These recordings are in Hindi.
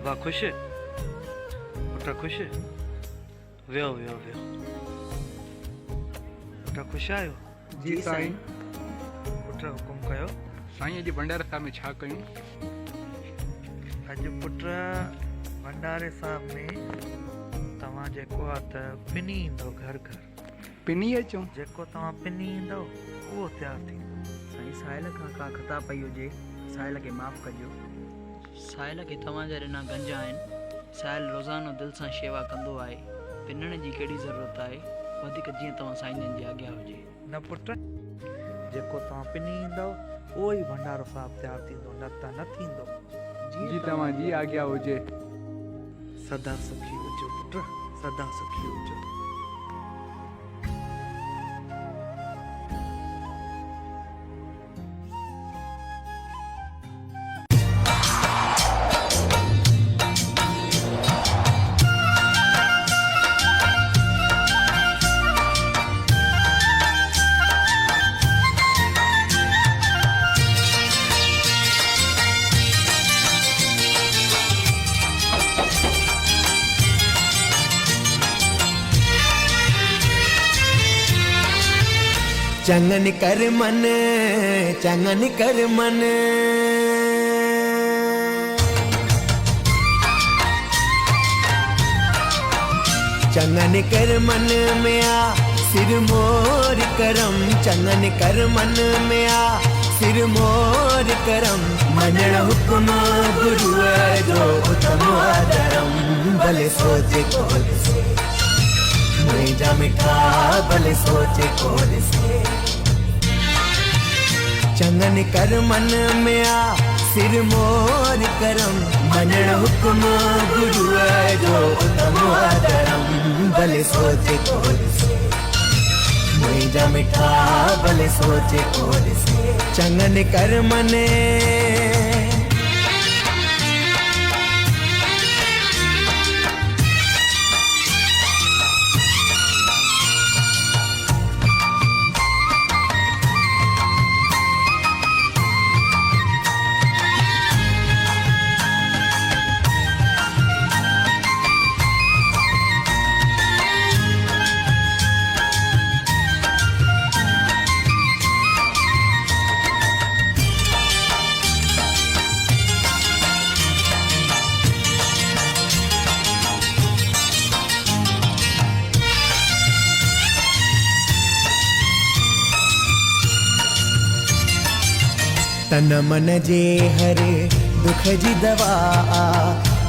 अबा खुश पुट खुश वियो वियो वियो पुट खुश आयो जी साईं। पुट हुकुम कयो साईं अॼु भंडारे साहिब में छा कयूं? अॼु पुट भंडारे साहिब में तव्हां जेको आहे त पिनी ईंदो घर घर पिनी अचूं? जेको तव्हां पिनी ईंदो उहो तयारु थींदो। साईं साहिल खां का ख़ता पई हुजे साहिल खे माफ़ कजो। साहिल खे तव्हांजा ॾिना गंज आहिनि। साहिल रोज़ानो दिलि सां शेवा कंदो आहे। पिनण जी कहिड़ी ज़रूरत आहे, वधीक जीअं तव्हां साईंजन जे अॻियां हुजे। न पुट जेको तव्हां पिनी ईंदो उहो ई भंडारो साहिब तयारु थींदो, न त न थींदो। जी तव्हांजी आज्ञा हुजे। सदा सुखी हुजो पुट, सदा सुखी हुजो। चंगन कर मन, चंगन कर मन, चंगन कर मन में आ सिर मोर करम। चंगन कर मन में आ सिर मोर करम। मनण हुक्म गुरु जो उत्तम आदरम। भले सोचे कोल से मुझा मिठा, भले सोचे कोल से। चंगन कर मन में आ सिर मोर करम। मनण हुक्म गुरु जो उत्तम आदरम। भले सोचे कोल से मुझा मिठा, भले सोचे कोल से। चंगन कर मने तन मन जे हरे दुख जी दवा।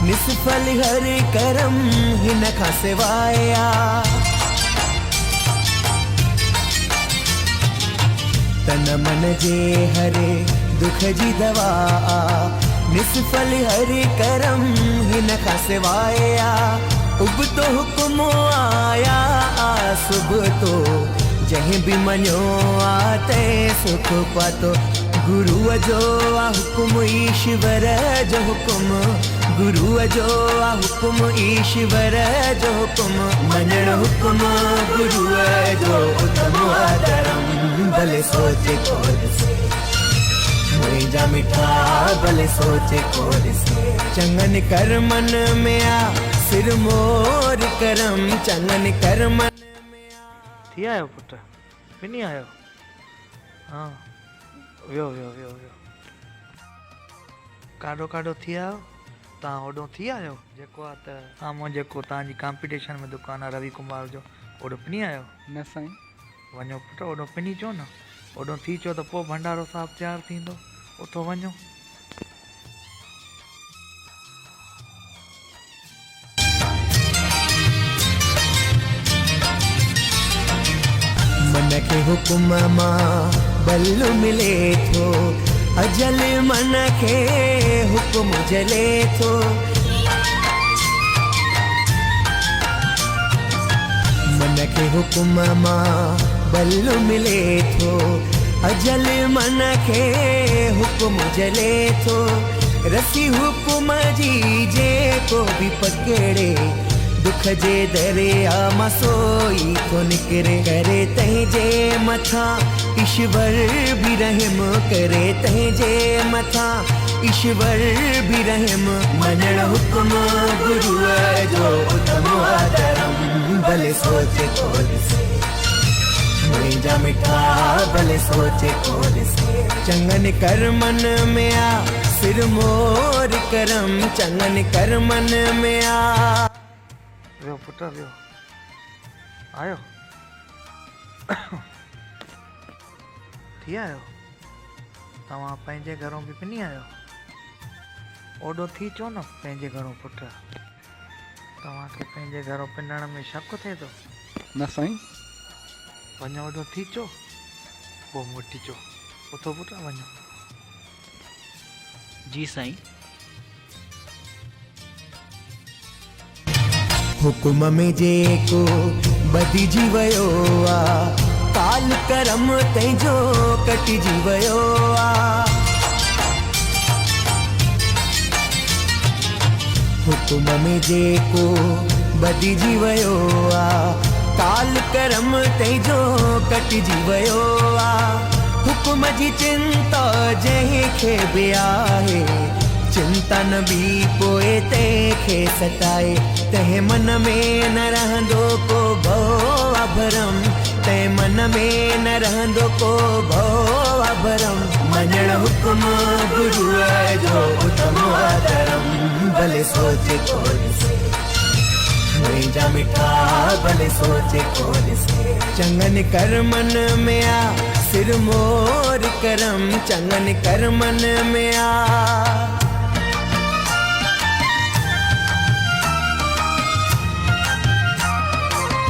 निसफल हर करम हिन खां सिवाया। तन मन जे हरे दुख जी दवा। निसफल हर करम हिन खां सिवाया। उब तो हुक्म आया सुब तो जहीं भी मञो आ ते सुख पातो। गुरु जो हुक्म ईश्वर जो हुक्म। गुरु जो हुक्म ईश्वर जो हुक्म। मनण हुक्म गुरु जो उत्तम आदरम। भले सोचे कोल से मुझा मिठा, भले सोचे कोल से। चंगन कर मन में आ सिर मोर करम। चंगन कर मन में आ। थी आयो पुट, पिनी आयो? हाँ वियो वियो वियो वियो। काॾो काॾो थी आयो तव्हां? होॾो थी आयो जेको आहे त साम्हूं जेको तव्हांजी कॉम्पिटिशन में दुकानु आहे रवि कुमार जो, होॾो पिनी आयो? न साईं। वञो पुट होॾो पिनी चो न। होॾो थी चो त पोइ भंडारो साहिब तयारु थींदो, उतो वञो। मन के हुक्म मां बल मिले थो। अजल मन के हुक्म जले थो। मन के हुक्म मां बल मिले थो। अजल मन के हुक्म जले थो। रसी हुक्म जी जेको भी पकड़े दुख जे दरिया मां सोई तो निकरे। करे तंहिंजे मथां ईश्वर भी रहम करे। तंहिंजे मथां ईश्वर भी रहम मनण हुक्म गुरुअ जो उतम आदरम भले सोचे खोल से मुंहिंजा मिठा भले सोचे खोल से चंगन कर्मन में आ सिर मोर करम चंगन कर्मन में आ वियो पुट वियो आयो थी आयो तव्हां पंहिंजे घरों बि पिनी आयो ओॾो थी चो न पंहिंजे घरों पुट तव्हांखे पंहिंजे घरों पिनण में शक थिए थो न साईं वञो ओॾो थी चो पोइ मोटी चो उथो पुट वञो जी साईं हुकुम में जेको बदिजी वियो आ काल करम तंहिंजो कटिजी वियो आ हुकुम में जेको बदिजी वियो आ काल करम तंहिंजो कटिजी वियो आ हुकुम जी चिंता जंहिंखे बि आहे चिंता न बि पोइ तंहिंखे सताए तंहिं मन में न रहंदो को भव अभरम तंहिं मन में न रहंदो को भव अभरम मञण हुकुम गुरुअ जो उतम आदरम भले सोचे खोल से मुंहिंजा मिठा भले सोचे खोल से चंगन कर्मन में आ सिर मोर करम चंगन कर्मन में आ